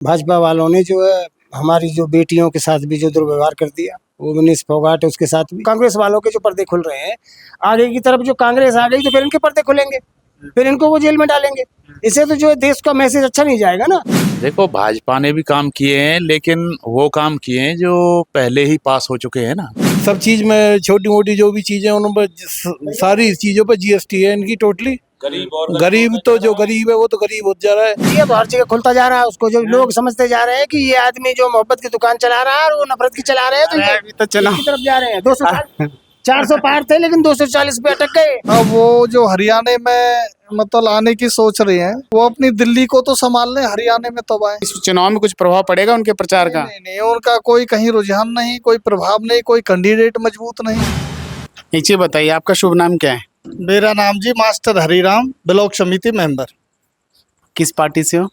भाजपा वालों ने जो है हमारी जो बेटियों के साथ भी जो दुर्व्यवहार कर दिया, वो मनीष फोगाट है उसके साथ भी। कांग्रेस वालों के जो पर्दे खुल रहे हैं, आगे की तरफ जो कांग्रेस आ गई तो फिर इनके पर्दे खुलेंगे, फिर इनको वो जेल में डालेंगे। इससे तो जो है देश का मैसेज अच्छा नहीं जाएगा ना। देखो भाजपा ने भी काम किए हैं, लेकिन वो काम किए हैं जो पहले ही पास हो चुके हैं ना। सब चीज में छोटी मोटी जो भी चीजें उन पर सारी चीजों पर जीएसटी है इनकी टोटली। गरीब तो जो गरीब है वो तो गरीब हो जा रहा है। ये हर जगह खुलता जा रहा है, उसको जो लोग समझते जा रहे हैं कि ये आदमी जो मोहब्बत की दुकान चला रहा है और वो नफरत की चला रहे हैं, तो ये तो चला की तरफ जा रहे हैं। 400 पार थे लेकिन 240 पे अटक गए। अब वो जो हरियाणा में मतलब आने की सोच रहे हैं, वो अपनी दिल्ली को तो संभाल लें, हरियाणा में तो आए। इस चुनाव में कुछ प्रभाव पड़ेगा उनके प्रचार का? नहीं, उनका कोई कहीं रुझान नहीं, कोई प्रभाव नहीं, कोई कैंडिडेट मजबूत नहीं। नीचे बताइए, आपका शुभ नाम क्या है? मेरा नाम जी मास्टर हरिराम, ब्लॉक समिति मेंबर। किस पार्टी से हो?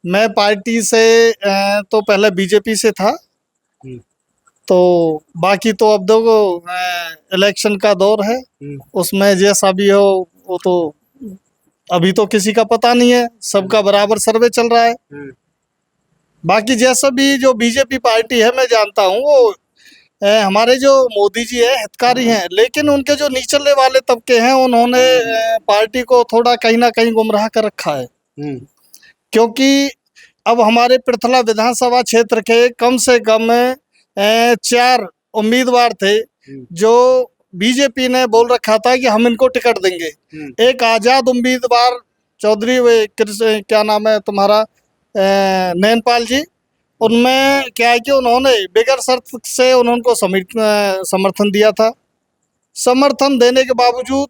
मैं पार्टी से तो पहले बीजेपी से था, तो बाकी तो अब देखो इलेक्शन का दौर है, उसमें जैसा भी हो वो तो अभी तो किसी का पता नहीं है, सबका बराबर सर्वे चल रहा है। बाकी जैसा भी जो बीजेपी पार्टी है मैं जानता हूँ, वो हमारे जो मोदी जी है हितकारी हैं, लेकिन उनके जो निचले वाले तबके हैं उन्होंने पार्टी को थोड़ा कहीं ना कहीं गुमराह कर रखा है। क्योंकि अब हमारे पृथला विधानसभा क्षेत्र के कम से कम 4 उम्मीदवार थे जो बीजेपी ने बोल रखा था कि हम इनको टिकट देंगे। एक आजाद उम्मीदवार चौधरी क्या नाम है तुम्हारा, नैनपाल जी, उनमें क्या है कि उन्होंने बगैर शर्त से उनको समर्थन दिया था। समर्थन देने के बावजूद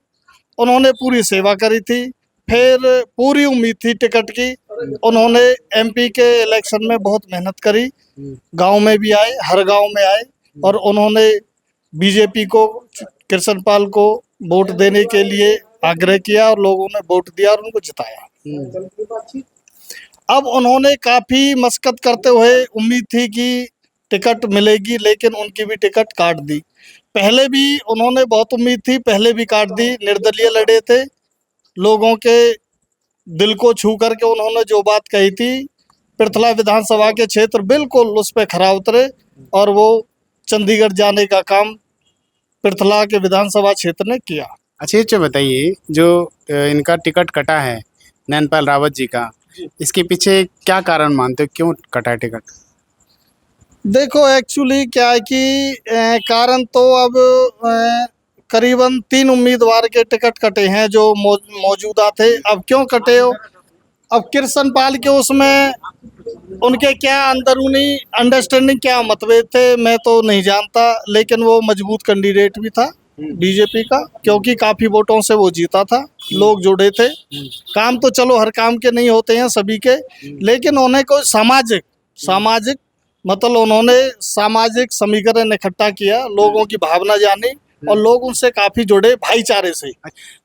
उन्होंने पूरी सेवा करी थी, फिर पूरी उम्मीद थी टिकट की। उन्होंने एमपी के इलेक्शन में बहुत मेहनत करी, गांव में भी आए, हर गांव में आए, और उन्होंने बीजेपी को, कृष्णपाल को वोट देने के लिए आग्रह किया और लोगों ने वोट दिया और उनको जिताया। अब उन्होंने काफी मशक्कत करते हुए उम्मीद थी कि टिकट मिलेगी, लेकिन उनकी भी टिकट काट दी। पहले भी उन्होंने बहुत उम्मीद थी, पहले भी काट दी। निर्दलीय लड़े थे, लोगों के दिल को छू करके उन्होंने जो बात कही थी, पृथला विधानसभा के क्षेत्र बिल्कुल उस पर खरा उतरे और वो चंडीगढ़ जाने का काम पृथला के विधानसभा क्षेत्र ने किया। अच्छा बताइए, जो इनका टिकट कटा है नैनपाल रावत जी का, इसके पीछे क्या कारण मानते हो, क्यों कटा है टिकट? देखो एक्चुअली क्या है कि कारण तो अब करीबन 3 उम्मीदवार के टिकट कटे हैं जो मौजूदा थे। अब क्यों कटे हो, अब कृष्णपाल के उसमें उनके क्या अंदरूनी अंडरस्टैंडिंग, क्या मतभेद थे मैं तो नहीं जानता, लेकिन वो मजबूत कैंडिडेट भी था बीजेपी का, क्योंकि काफी वोटों से वो जीता था, लोग जुड़े थे। काम तो चलो हर काम के नहीं होते हैं सभी के, लेकिन उन्हें कोई सामाजिक मतलब उन्होंने सामाजिक समीकरण इकट्ठा किया, लोगों की भावना जानी और लोग उनसे काफी जुड़े भाईचारे से।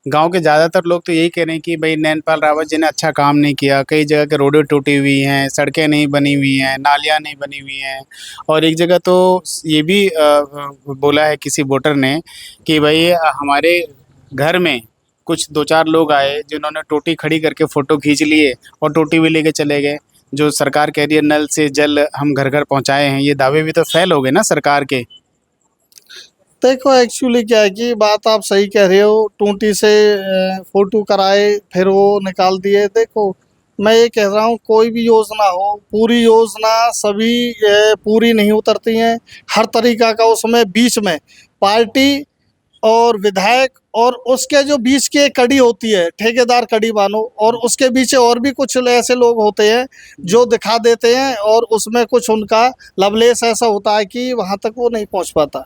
गांव के ज्यादातर लोग तो यही कह रहे हैं कि भाई नैनपाल रावत जी ने अच्छा काम नहीं किया, कई जगह के रोडें टूटी हुई हैं, सड़कें नहीं बनी हुई हैं, नालियां नहीं बनी हुई हैं, और एक जगह तो ये भी बोला है किसी वोटर ने कि भाई हमारे घर में कुछ 2-4 लोग आए जिन्होंने टोटी खड़ी करके फोटो खींच लिए और टोटी भी लेके चले गए। जो सरकार कह रही है नल से जल हम घर घर पहुंचाए हैं, ये दावे भी तो फेल हो गए ना सरकार के। देखो एक्चुअली क्या है कि बात आप सही कह रहे हो, टूटी से फोटो कराए फिर वो निकाल दिए। देखो मैं ये कह रहा हूँ, कोई भी योजना हो, पूरी योजना सभी पूरी नहीं उतरती हैं, हर तरीका का उसमें बीच में पार्टी और विधायक और उसके जो बीच की एक कड़ी होती है, ठेकेदार कड़ी मानो, और उसके पीछे और भी कुछ ऐसे लोग होते हैं जो दिखा देते हैं और उसमें कुछ उनका लवलेस ऐसा होता है कि वहाँ तक वो नहीं पहुँच पाता।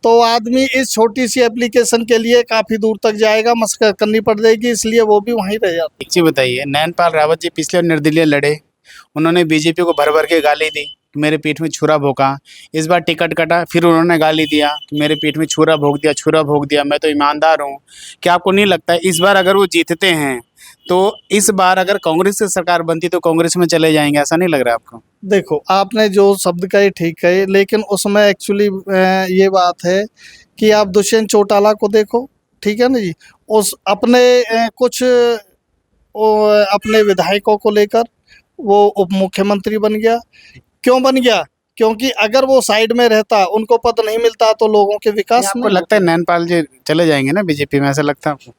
तो आदमी इस छोटी सी एप्लीकेशन के लिए काफी दूर तक जाएगा, मशक्कत करनी पड़ जाएगी, इसलिए वो भी वहीं रह जाता। एक चीज बताइए, नैनपाल रावत जी पिछले निर्दलीय लड़े, उन्होंने बीजेपी को भर भर के गाली दी कि मेरे पीठ में छुरा भोंका। इस बार टिकट कटा, फिर उन्होंने गाली दिया कि मेरे पीठ में छुरा भोंक दिया, मैं तो ईमानदार हूँ। क्या आपको नहीं लगता है इस बार अगर वो जीतते हैं तो इस बार अगर कांग्रेस की सरकार बनती तो कांग्रेस में चले जाएंगे? ऐसा नहीं लग रहा आपको? देखो आपने जो शब्द कहे ठीक कहे, लेकिन उसमें एक्चुअली ये बात है कि आप दुष्यंत चौटाला को देखो, ठीक है ना जी, उस अपने कुछ अपने विधायकों को लेकर वो उप मुख्यमंत्री बन गया। क्यों बन गया? क्योंकि अगर वो साइड में रहता, उनको पद नहीं मिलता, तो लोगों के विकास आपको नहीं लगता है नैनपाल जी चले जाएंगे ना बीजेपी में, ऐसा लगता है आपको?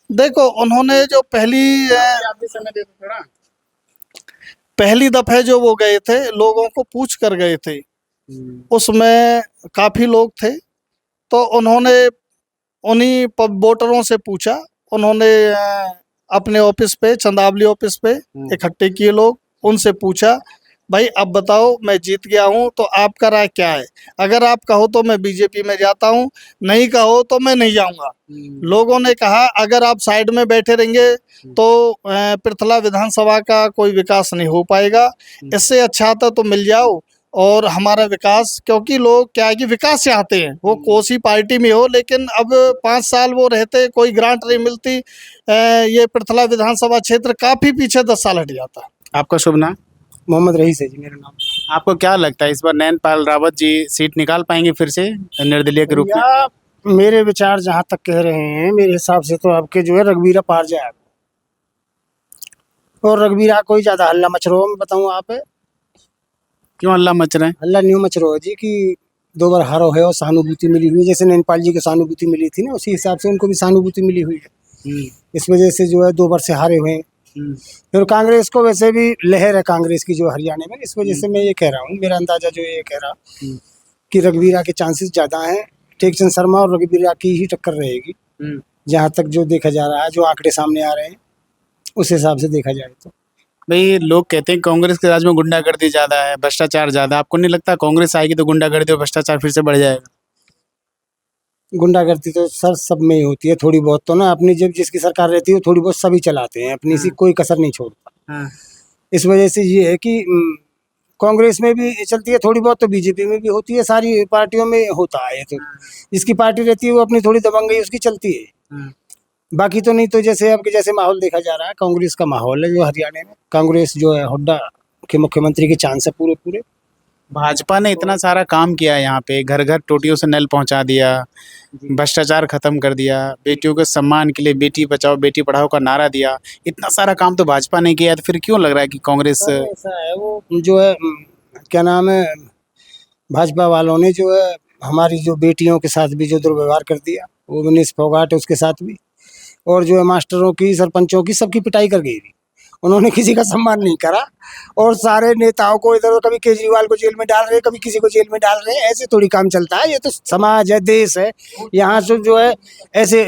देखो, उन्होंने जो आप भी समय दे दो थोड़ा। पहली दफे जो वो गए थे, लोगों को पूछ कर गए थे, उसमें काफी लोग थे, तो उन्होंने उन्हीं वोटरों से पूछा। उन्होंने अपने ऑफिस पे, चंदावली ऑफिस पे इकट्ठे किए लोग, उनसे पूछा, भाई अब बताओ, मैं जीत गया हूँ तो आपका राय क्या है? अगर आप कहो तो मैं बीजेपी में जाता हूँ, नहीं कहो तो मैं नहीं जाऊंगा। लोगों ने कहा अगर आप साइड में बैठे रहेंगे तो पृथला विधानसभा का कोई विकास नहीं हो पाएगा, इससे अच्छा था तो मिल जाओ और हमारा विकास, क्योंकि लोग क्या है कि विकास चाहते हैं, वो कोसी पार्टी में हो, लेकिन अब 5 साल वो रहते, कोई ग्रांट नहीं मिलती, ये पृथला विधानसभा क्षेत्र काफी पीछे 10 साल हट जाता। आपका शुभ नाम? मोहम्मद रईस है जी मेरा नाम। आपको क्या लगता है इस बार नैनपाल रावत जी सीट निकाल पाएंगे फिर से निर्दलीय के रूप में? या मेरे विचार जहाँ तक कह रहे हैं, मेरे हिसाब से तो आपके जो है रघुवीरा पार जाएगा, और रघुवीरा कोई ज्यादा हल्ला मच रहा हो, मैं बताऊँ आप है? क्यों हल्ला मच रहे हैं? हल्ला न्यू मच रहा है जी कि 2 बार हारो है और सहानुभूति मिली हुई है। जैसे नैनपाल जी को सहानुभूति मिली थी ना, उसी हिसाब से उनको भी सहानुभूति मिली हुई है। इस वजह से जो है 2 बार से हारे हुए हैं। फिर कांग्रेस को वैसे भी लहर है कांग्रेस की जो हरियाणा में, इस वजह से मैं ये कह रहा हूँ, मेरा अंदाजा जो ये कह रहा कि रघुवीरा के चांसेस ज़्यादा हैं। टेकचंद शर्मा और रघुवीरा की ही टक्कर रहेगी, जहाँ तक जो देखा जा रहा है, जो आंकड़े सामने आ रहे हैं उस हिसाब से देखा जाए तो। भाई लोग कहते हैं कांग्रेस के राज में गुंडागर्दी ज्यादा है, भ्रष्टाचार ज्यादा। आपको नहीं लगता कांग्रेस आएगी तो गुंडागर्दी और भ्रष्टाचार फिर से बढ़ जाएगा? गुंडागर्दी तो सर सब में ही होती है, थोड़ी बहुत तो ना, अपनी जब जिसकी सरकार रहती है थोड़ी बहुत सभी चलाते हैं, अपनी सी कोई कसर नहीं छोड़ता। इस वजह से ये है कि कांग्रेस में भी चलती है थोड़ी बहुत, तो बीजेपी में भी होती है, सारी पार्टियों में होता है। तो जिसकी पार्टी रहती है वो अपनी थोड़ी दबंगई उसकी चलती है, बाकी तो नहीं। तो जैसे अब जैसे माहौल देखा जा रहा है, कांग्रेस का माहौल है जो हरियाणा में, कांग्रेस जो है हुड्डा के मुख्यमंत्री के चांस है पूरे पूरे। भाजपा ने इतना सारा काम किया है यहाँ पे, घर घर टोटियों से नल पहुंचा दिया, भ्रष्टाचार खत्म कर दिया, बेटियों के सम्मान के लिए बेटी बचाओ बेटी पढ़ाओ का नारा दिया। इतना सारा काम तो भाजपा ने किया है, तो फिर क्यों लग रहा है कि कांग्रेस? ऐसा है वो जो है क्या नाम है, भाजपा वालों ने जो है हमारी जो बेटियों के साथ भी जो दुर्व्यवहार कर दिया, वो मनीष फोगाट है उसके साथ भी, और जो है मास्टरों की, सरपंचों की, सबकी पिटाई कर गई थी। उन्होंने किसी का सम्मान नहीं करा, और सारे नेताओं को इधर, कभी केजरीवाल को जेल में डाल रहे, कभी किसी को जेल में डाल रहे हैं। ऐसे थोड़ी काम चलता है, ये तो समाज है, देश है। यहाँ से जो है ऐसे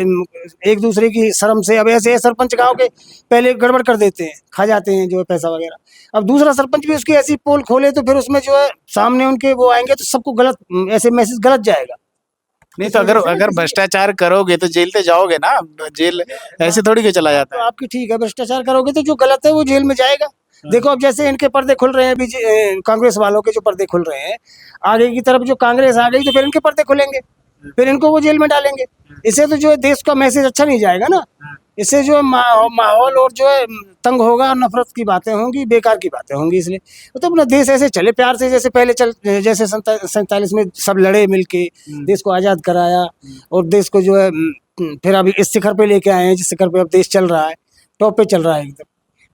एक दूसरे की शर्म से, अब ऐसे सरपंच गांव के पहले गड़बड़ कर देते हैं, खा जाते हैं जो है पैसा वगैरह। अब दूसरा सरपंच भी उसकी ऐसी पोल खोले तो फिर उसमें जो है सामने उनके वो आएंगे तो सबको गलत, ऐसे मैसेज गलत जाएगा। नहीं तो अगर भ्रष्टाचार करोगे तो जेल तो जाओगे ना, जेल ऐसे थोड़ी के चला जाता तो है। आपकी ठीक है, भ्रष्टाचार करोगे तो जो गलत है वो जेल में जाएगा। देखो अब जैसे इनके पर्दे खुल रहे हैं, कांग्रेस वालों के जो पर्दे खुल रहे हैं, आगे की तरफ जो कांग्रेस आ गई तो फिर इनके पर्दे खुलेंगे, फिर इनको वो जेल में डालेंगे। इससे तो जो है देश का मैसेज अच्छा नहीं जाएगा ना। इससे जो है माहौल और जो है तंग होगा, नफरत की बातें होंगी, बेकार की बातें होंगी। इसलिए तो अपना देश ऐसे चले प्यार से, जैसे पहले जैसे 47 में सब लड़े मिलके, देश को आज़ाद कराया, और देश को जो है फिर अभी इस शिखर पे लेके आए हैं जिस शिखर पे अब देश चल रहा है, टॉप पे चल रहा है एकदम।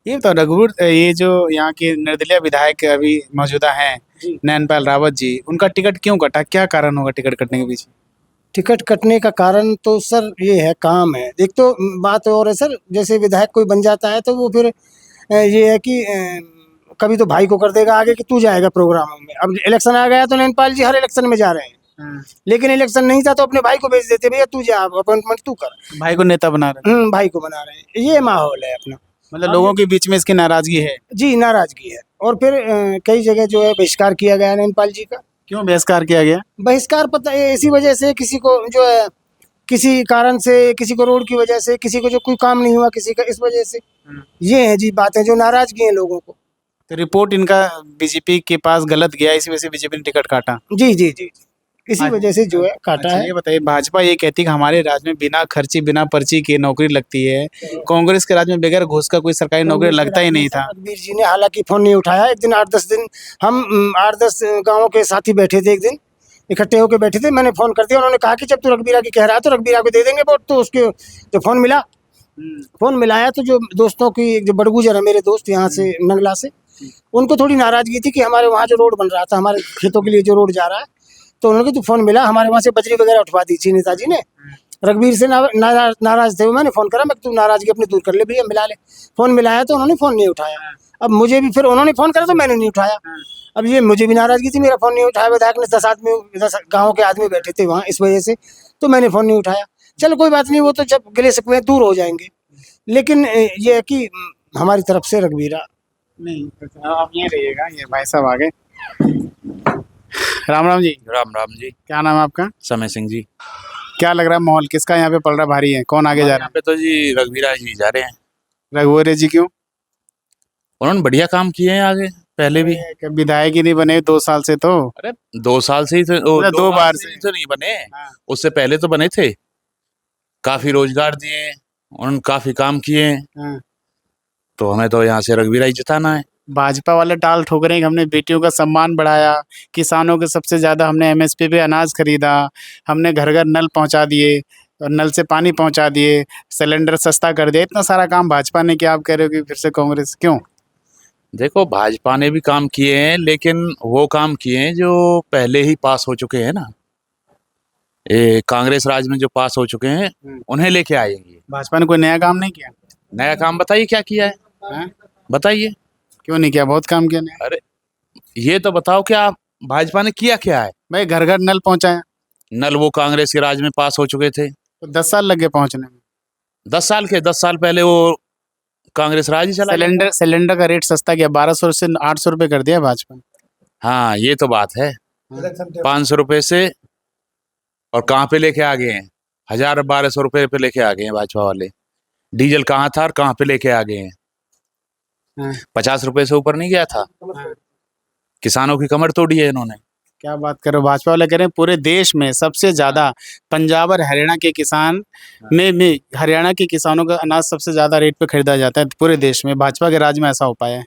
ये तो रघुवीर, ये जो यहाँ के निर्दलीय विधायक अभी मौजूदा हैं नैनपाल रावत जी, उनका टिकट क्यों कटा? क्या कारण होगा टिकट कटने के पीछे? टिकट कटने का कारण तो सर ये है, काम है। एक तो बात और है सर, जैसे विधायक कोई बन जाता है तो वो फिर ये है कि कभी तो भाई को कर देगा आगे कि तू जाएगा प्रोग्रामों में। अब इलेक्शन आ गया तो नैनपाल जी हर इलेक्शन में जा रहे हैं, लेकिन इलेक्शन नहीं था तो अपने भाई को भेज देते, भैया तू जा, अपॉइंटमेंट तू कर। भाई को नेता बना रहे हैं। भाई को बना रहे हैं, ये माहौल है अपना। मतलब लोगों के बीच में इसकी नाराजगी है? जी नाराजगी है, और फिर कई जगह जो है बहिष्कार किया गया नैनपाल जी का। क्यों बहिष्कार किया गया? बहिष्कार पता है इसी वजह से, किसी को जो है किसी कारण से, किसी को रोड की वजह से, किसी को जो कोई काम नहीं हुआ किसी का, इस वजह से ये है जी बातें जो नाराजगी है लोगों को। तो रिपोर्ट इनका बीजेपी के पास गलत गया, इसी वजह से बीजेपी ने टिकट काटा? जी जी जी, इसी वजह से जो है काटा अच्छा, है। ये बताइए, भाजपा ये कहती है कि हमारे राज्य में बिना खर्ची बिना पर्ची के नौकरी लगती है, कांग्रेस के राज्य में बगैर घूस का कोई सरकारी नौकरी लगता ही नहीं था। रघुवीर जी ने हालांकि फोन नहीं उठाया। एक दिन 8-10 दिन हम 8-10 गाँवों के साथी बैठे थे, एक दिन इकट्ठे होकर बैठे थे, मैंने फोन कर दिया, उन्होंने कहा कि जब तू रघुवीरा की कह रहा है तो रघुवीरा को दे देंगे वोट। तो उसके जो फोन मिलाया तो जो दोस्तों की, जो बड़गुजर है मेरे दोस्त यहाँ से नंगला से, उनको थोड़ी नाराजगी थी कि हमारे वहाँ जो रोड बन रहा था, हमारे खेतों के लिए जो रोड जा रहा है, तो उन्होंने तो फोन मिला, हमारे वहाँ से बजरी वगैरह उठवा दी थी नेताजी ने। रघुवीर से नाराज थे वो, मैंने फोन करा, मैं तू नाराजगी अपनी दूर कर ले भैया, मिला ले। फोन मिलाया तो उन्होंने फोन नहीं उठाया। अब मुझे भी फिर उन्होंने फोन करा तो मैंने नहीं उठाया। अब ये मुझे भी नाराजगी थी, मेरा फोन नहीं उठाया। विधायक ने 10 गाँव के आदमी बैठे थे वहाँ, इस वजह से तो मैंने फोन नहीं उठाया। चलो कोई बात नहीं, वो तो जब गिले शिकवे दूर हो जाएंगे। लेकिन ये है कि हमारी तरफ से रघुवीरा नहीं, आप ये रहिएगा, ये भाई साहब आगे। राम राम जी। राम राम जी। क्या नाम है आपका? समय सिंह जी। क्या लग रहा है माहौल किसका यहाँ पे पल रहा भारी है, कौन आगे जा रहा यहाँ पे तो जी रघुवीरा जी जा रहे हैं। है? रघुवीर जी क्यों? उन्होंने बढ़िया काम किए हैं आगे, पहले भी। कब विधायक ही नहीं बने 2 साल से तो? अरे 2 साल से ही थे, मतलब 2 बार से ही तो नहीं बने, हाँ। उससे पहले तो बने थे। काफी रोजगार दिए, उन्होंने काफी काम किए। हाँ। तो हमें तो यहाँ से रघुवीरा ही जिताना है। भाजपा वाले टाल ठोक रहे हैं कि हमने बेटियों का सम्मान बढ़ाया, किसानों के सबसे ज्यादा हमने एमएसपी पे अनाज खरीदा, हमने घर घर नल पहुंचा दिए और नल से पानी पहुंचा दिए, सिलेंडर सस्ता कर दिया। इतना सारा काम भाजपा ने किया, आप कह रहे हो कि फिर से कांग्रेस क्यों? देखो भाजपा ने भी काम किए हैं, लेकिन वो काम किए हैं जो पहले ही पास हो चुके हैं ना। ये कांग्रेस राज में जो पास हो चुके हैं उन्हें लेके आएंगे। भाजपा ने कोई नया काम नहीं किया? नया काम बताइए क्या किया है, हाँ? बताइए। क्यों नहीं किया? बहुत काम किया नया। अरे ये तो बताओ क्या भाजपा ने किया क्या है। भाई घर घर नल पहुंचाया, नल वो कांग्रेस के राज में पास हो चुके थे। तो 10 साल लगे पहुंचने में। 10 साल पहले वो कांग्रेस राज ही चला गया। सिलेंडर का रेट सस्ता किया, 1200 से 800 रुपये कर दिया भाजपा ने। हाँ ये तो बात है, 500 रुपए से और कहाँ पे लेके आ गए हैं, 1000-1200 रुपए पे लेके आ गए हैं भाजपा वाले। डीजल कहाँ था और कहाँ पे लेके आ गए हैं। हाँ। 50 रुपए से ऊपर नहीं गया था। किसानों की कमर तोड़ी है इन्होंने। क्या बात करो, भाजपा वाले कह रहे हैं पूरे देश में सबसे ज्यादा पंजाब और हरियाणा के किसान में हरियाणा के किसानों का अनाज सबसे ज्यादा रेट पे खरीदा जाता है पूरे देश में। भाजपा के राज में ऐसा हो पाया है?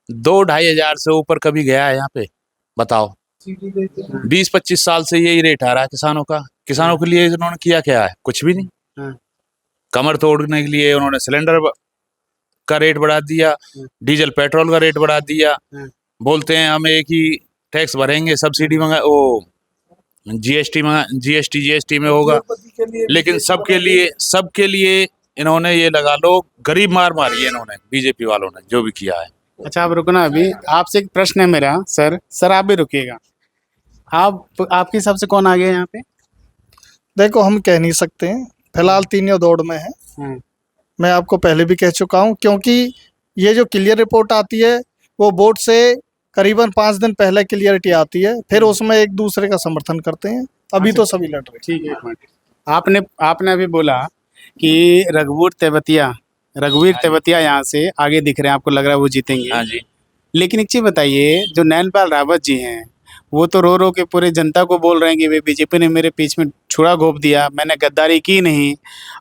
2-2.5 हजार से ऊपर कभी गया है यहाँ पे, बताओ। 20-25 साल से यही रेट आ रहा है किसानों का। किसानों के लिए इन्होंने किया क्या है? कुछ भी नहीं। हाँ। कमर तोड़ने के लिए उन्होंने सिलेंडर का रेट बढ़ा दिया, डीजल पेट्रोल का रेट बढ़ा दिया। बोलते हैं हम एक ही टैक्स भरेंगे, सब्सिडी मंगा, वो जीएसटी में होगा, लेकिन सबके लिए इन्होंने ये लगा लो गरीब मार मारी है इन्होंने, बीजेपी वालों ने जो भी किया है। अच्छा आप रुकना, अभी आपसे एक प्रश्न है मेरा। सर आप भी रुकिएगा। आपके हिसाब से कौन आ गया यहाँ पे? देखो हम कह नहीं सकते हैं, फिलहाल तीनों दौड़ में है। मैं आपको पहले भी कह चुका हूँ, क्योंकि ये जो क्लियर रिपोर्ट आती है वो बोर्ड से करीबन 5 दिन पहले क्लियरिटी आती है, फिर उसमें एक दूसरे का समर्थन करते हैं। अभी तो सभी लड़ रहे। ठीक है, आपने अभी बोला कि रघुवीर तेवतिया यहाँ से आगे दिख रहे हैं, आपको लग रहा है वो जीतेंगे? हाँ जी। लेकिन एक चीज बताइए, जो नैनपाल रावत जी हैं वो तो रो रो के पूरे जनता को बोल रहे हैं कि वे बीजेपी ने मेरे पीछ में छुरा घोंप दिया, मैंने गद्दारी की नहीं।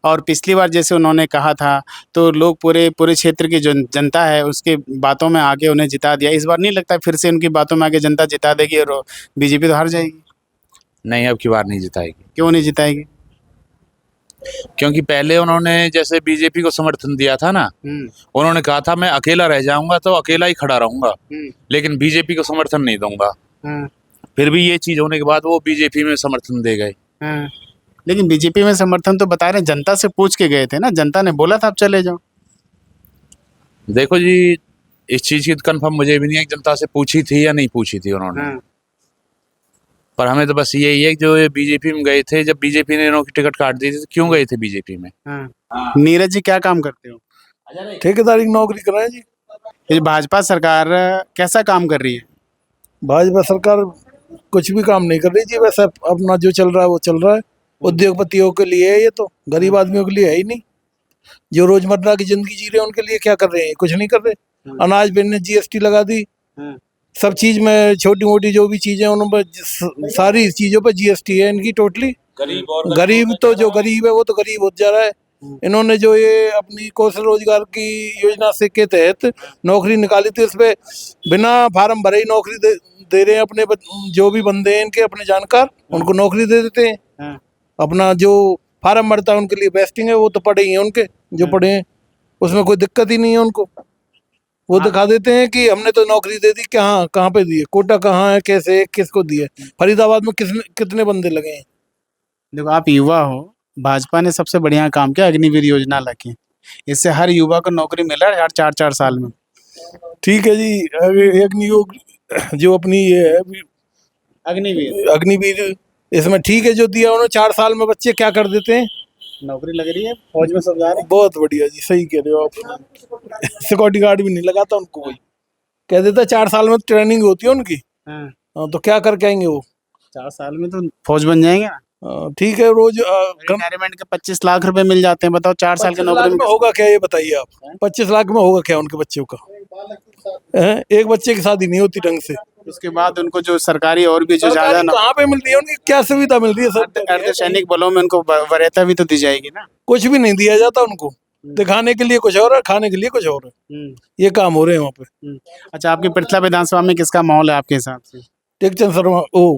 और पिछली बार जैसे उन्होंने कहा था तो लोग पूरे क्षेत्र की जो जनता है उसके बातों में आके उन्हें जिता दिया। इस बार नहीं लगता फिर से उनकी बातों में आके जनता जिता देगी और बीजेपी तो हार जाएगी? नहीं, अब की बार नहीं जिताएगी। क्यों नहीं जिताएगी? क्योंकि पहले उन्होंने जैसे बीजेपी को समर्थन दिया था ना, उन्होंने कहा था मैं अकेला रह जाऊंगा तो अकेला ही खड़ा रहूंगा, लेकिन बीजेपी को समर्थन नहीं दूंगा। फिर भी ये चीज होने के बाद वो बीजेपी में समर्थन दे गए। लेकिन बीजेपी में समर्थन तो बता रहे जनता से पूछ के गए थे ना, जनता ने बोला था आप चले जाओ। देखो जी, इस चीज की कंफर्म मुझे भी नहीं है जनता से पूछी थी या नहीं पूछी थी उन्होंने। पर हमें तो बस यही है कि जो ये बीजेपी में गए थे, जब बीजेपी ने इन्हों की टिकट काट दी थी तो क्यों गए थे बीजेपी में। नीरज जी क्या काम करते हो? ठेकेदारी की नौकरी कर रहे हैं जी। ये भाजपा सरकार कैसा काम कर रही है? भाजपा सरकार कुछ भी काम नहीं कर रही जी, वैसे अपना जो चल रहा है वो चल रहा है। उद्योगपतियों के लिए है ये, तो गरीब आदमियों के लिए है ही नहीं। जो रोजमर्रा की जिंदगी जी रहे हैं उनके लिए क्या कर रहे हैं? कुछ नहीं कर रहे। अनाज पे ने जीएसटी लगा दी, सब चीज में छोटी मोटी जो भी चीजें उन पर सारी चीजों पर जीएसटी है इनकी टोटली। गरीब तो जो गरीब है वो तो गरीब हो जा रहा है। इन्होंने जो ये अपनी कौशल रोजगार की योजना से के तहत नौकरी निकाली थी, उस पर बिना फार्म भरे ही नौकरी दे रहे हैं। अपने जो भी बंदे हैं इनके अपने जानकार उनको नौकरी दे देते हैं। अपना जो फार्म भरता है उनके लिए बेस्टिंग है, वो तो पढ़े ही हैं उनके जो पढ़े हैं, उसमें कोई दिक्कत ही नहीं है उनको। वो दिखा देते हैं कि हमने तो नौकरी दे दी, कहाँ कहाँ पे दी है, कोटा कहाँ है, कैसे, किसको दी है। फरीदाबाद में कितने बंदे लगे हैं। देखो आप युवा हो, भाजपा ने सबसे बढ़िया काम किया अग्निवीर योजना लाके, इससे हर युवा को नौकरी मिल रहा है हर 4-4 साल में। ठीक है जी, एक नियोग जो अपनी ये है अग्निवीर अग्निवीर, इसमें ठीक है जो दिया उन्होंने 4 साल में, बच्चे क्या कर देते हैं, नौकरी लग रही है, फौज में सब जा रहे हैं। बहुत बढ़िया जी, सही कह रहे हो आप। सिक्योरिटी गार्ड भी नहीं लगाता उनको कोई, कह देता 4 साल में ट्रेनिंग होती है उनकी। हाँ, हाँ, तो क्या करके आएंगे वो। 4 साल में तो फौज बन जाएंगे ना। ठीक है, रोज रिटायरमेंट के 25 लाख रुपए मिल जाते हैं, बताओ 4 साल की 25 लाख नौकरी में में। होगा क्या, ये बताइए आप। 25 लाख में होगा क्या उनके बच्चों का। एक बच्चे की शादी नहीं होती ढंग से। उसके बाद उनको जो सरकारी और भी जो ज्यादा सरकारी कहाँ पे मिल रही है, उनकी क्या सुविधा मिल रही है, सब अर्धसैनिक बलों में उनको वरीयता भी तो दी जाएगी ना। कुछ भी नहीं दिया जाता उनको, दिखाने के लिए कुछ और है, खाने के लिए कुछ और है, ये काम हो रहे हैं वहाँ पे। अच्छा, आपकी पृथला विधानसभा में किसका माहौल है आपके हिसाब से? टेकचंद शर्मा, ओ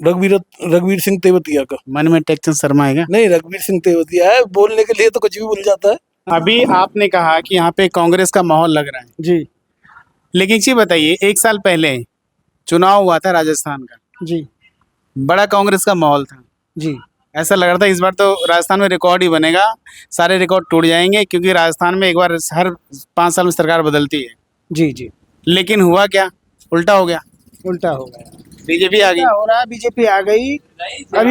रघुवीर सिंह तेवतिया का। मन में टेकचंद शर्मा है क्या? नहीं, रघुवीर सिंह तेवतिया है, बोलने के लिए तो कुछ भी बोल जाता है। अभी आपने कहा कि यहाँ पे कांग्रेस का माहौल लग रहा है जी लेकिन ये बताइए, 1 साल पहले चुनाव हुआ था राजस्थान का, जी बड़ा कांग्रेस का माहौल था। जी ऐसा लग रहा था इस बार तो राजस्थान में रिकॉर्ड ही बनेगा, सारे रिकॉर्ड टूट जाएंगे, क्योंकि राजस्थान में एक बार हर 5 साल में सरकार बदलती है। जी जी लेकिन हुआ क्या, उल्टा हो गया, उल्टा हो गया। बीजेपी आ गई। क्या हो रहा है, बीजेपी आ गई। अब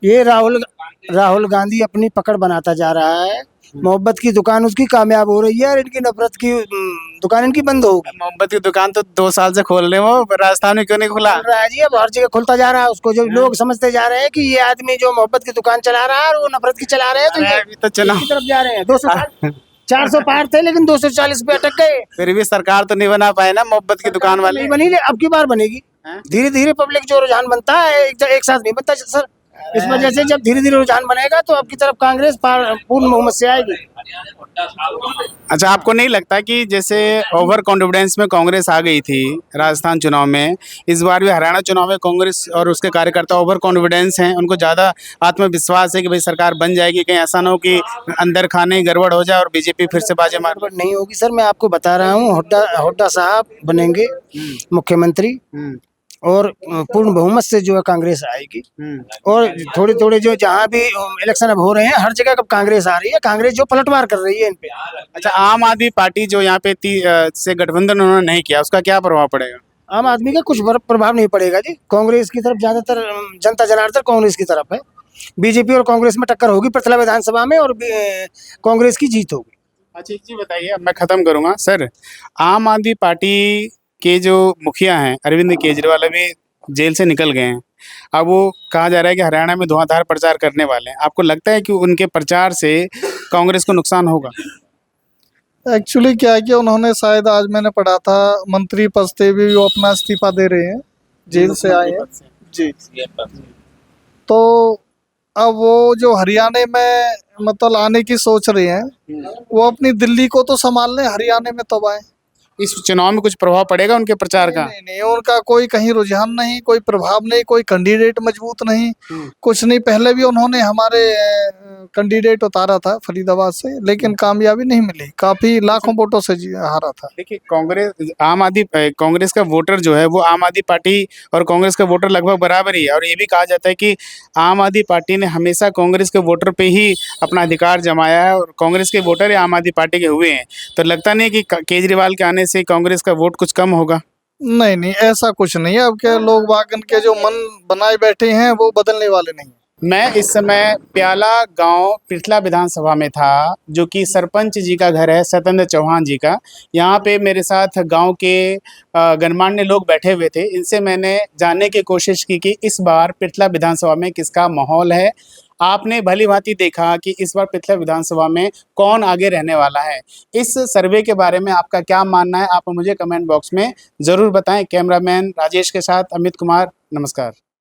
ये राहुल गांधी अपनी पकड़ बनाता जा रहा है। मोहब्बत की दुकान उसकी कामयाब हो रही है और इनकी नफरत की दुकान इनकी बंद होगी। मोहब्बत की दुकान तो 2 साल से खोल रहे हैं, वो राजस्थान में क्यों नहीं खुला? चल रहा है जी, अब हर जगह खुलता जा रहा है। उसको जो लोग समझते जा रहे हैं कि ये आदमी जो मोहब्बत की दुकान चला रहा है और वो नफरत की चला रहे हैं, तो ये अभी तो चुनाव की तरफ जा रहे हैं। 400 पार थे लेकिन 240 पे अटक गए। फिर भी सरकार तो नहीं बना पाए ना मोहब्बत की दुकान वाले। नहीं बनी, अब की बार बनेगी। हैं? धीरे धीरे पब्लिक जो रुझान बनता है एक साथ नहीं बनता सर। इस वजह से जब धीरे धीरे रुझान बनेगा तो अब की तरफ कांग्रेस पूर्ण बहुमत से आएगी। अच्छा, आपको नहीं लगता कि जैसे ओवर कॉन्फिडेंस में कांग्रेस आ गई थी राजस्थान चुनाव में, इस बार भी हरियाणा चुनाव में कांग्रेस और उसके कार्यकर्ता ओवर कॉन्फिडेंस हैं, उनको ज़्यादा आत्मविश्वास है कि भाई सरकार बन जाएगी, कहीं ऐसा ना हो कि अंदर खाने गड़बड़ हो जाए और बीजेपी फिर से बाजी मार। गड़बड़ नहीं होगी सर, मैं आपको बता रहा हूँ। हुड्डा साहब बनेंगे मुख्यमंत्री और पूर्ण बहुमत से जो है कांग्रेस आएगी। और थोड़े थोड़े जो जहाँ भी इलेक्शन अब हो रहे हैं हर जगह कब कांग्रेस आ रही है, कांग्रेस जो पलटवार कर रही है इन पे। अच्छा, आम आदमी पार्टी जो यहाँ पे से गठबंधन उन्होंने नहीं किया, उसका क्या प्रभाव पड़ेगा? आम आदमी का कुछ प्रभाव नहीं पड़ेगा जी। कांग्रेस की तरफ ज्यादातर जनता जनार्दन कांग्रेस की तरफ है। बीजेपी और कांग्रेस में टक्कर होगी पृथला विधानसभा में और कांग्रेस की जीत होगी। अच्छा, एक चीज बताइए, अब मैं खत्म करूंगा सर। आम आदमी पार्टी के जो मुखिया हैं अरविंद केजरीवाल अभी जेल से निकल गए हैं, अब वो कहा जा रहा है कि हरियाणा में धुआंधार प्रचार करने वाले हैं। आपको लगता है कि उनके प्रचार से कांग्रेस को नुकसान होगा? एक्चुअली क्या है कि उन्होंने शायद, आज मैंने पढ़ा था, मंत्री पद से भी वो अपना इस्तीफा दे रहे हैं, जेल से आए हैं जी। तो अब वो जो हरियाणा में मतलब आने की सोच रहे हैं, वो अपनी दिल्ली को तो संभाल लें, हरियाणा में तो आए। इस चुनाव में कुछ प्रभाव पड़ेगा उनके प्रचार का? नहीं नहीं, उनका कोई कहीं रुझान नहीं, कोई प्रभाव नहीं, कोई कैंडिडेट मजबूत नहीं, कुछ नहीं। पहले भी उन्होंने हमारे कैंडिडेट उतारा था फरीदाबाद से, लेकिन कामयाबी नहीं मिली, काफी लाखों वोटों से हारा था। देखिए, कांग्रेस का वोटर जो है वो आम आदमी पार्टी और कांग्रेस का वोटर लगभग बराबर ही है, और ये भी कहा जाता है कि आम आदमी पार्टी ने हमेशा कांग्रेस के वोटर पे ही अपना अधिकार जमाया है और कांग्रेस के वोटर ही आम आदमी पार्टी के हुए हैं। तो लगता नहीं है कि केजरीवाल के आने से कांग्रेस का वोट कुछ कम होगा? नहीं नहीं, ऐसा कुछ नहीं है। अब के लोग वागन के जो मन बनाए बैठे हैं वो बदलने वाले नहीं। मैं इस समय प्याला गांव पृथला विधानसभा में था, जो कि सरपंच जी का घर है, सत्येंद्र चौहान जी का। यहाँ पे मेरे साथ गांव के गणमान्य लोग बैठे हुए थे। इनसे मैंने जानने की कोशिश की कि इस बार पृथला विधानसभा में किसका माहौल है। आपने भली भांति देखा कि इस बार पृथला विधानसभा में कौन आगे रहने वाला है। इस सर्वे के बारे में आपका क्या मानना है, आप मुझे कमेंट बॉक्स में ज़रूर बताएं। कैमरामैन राजेश के साथ अमित कुमार, नमस्कार।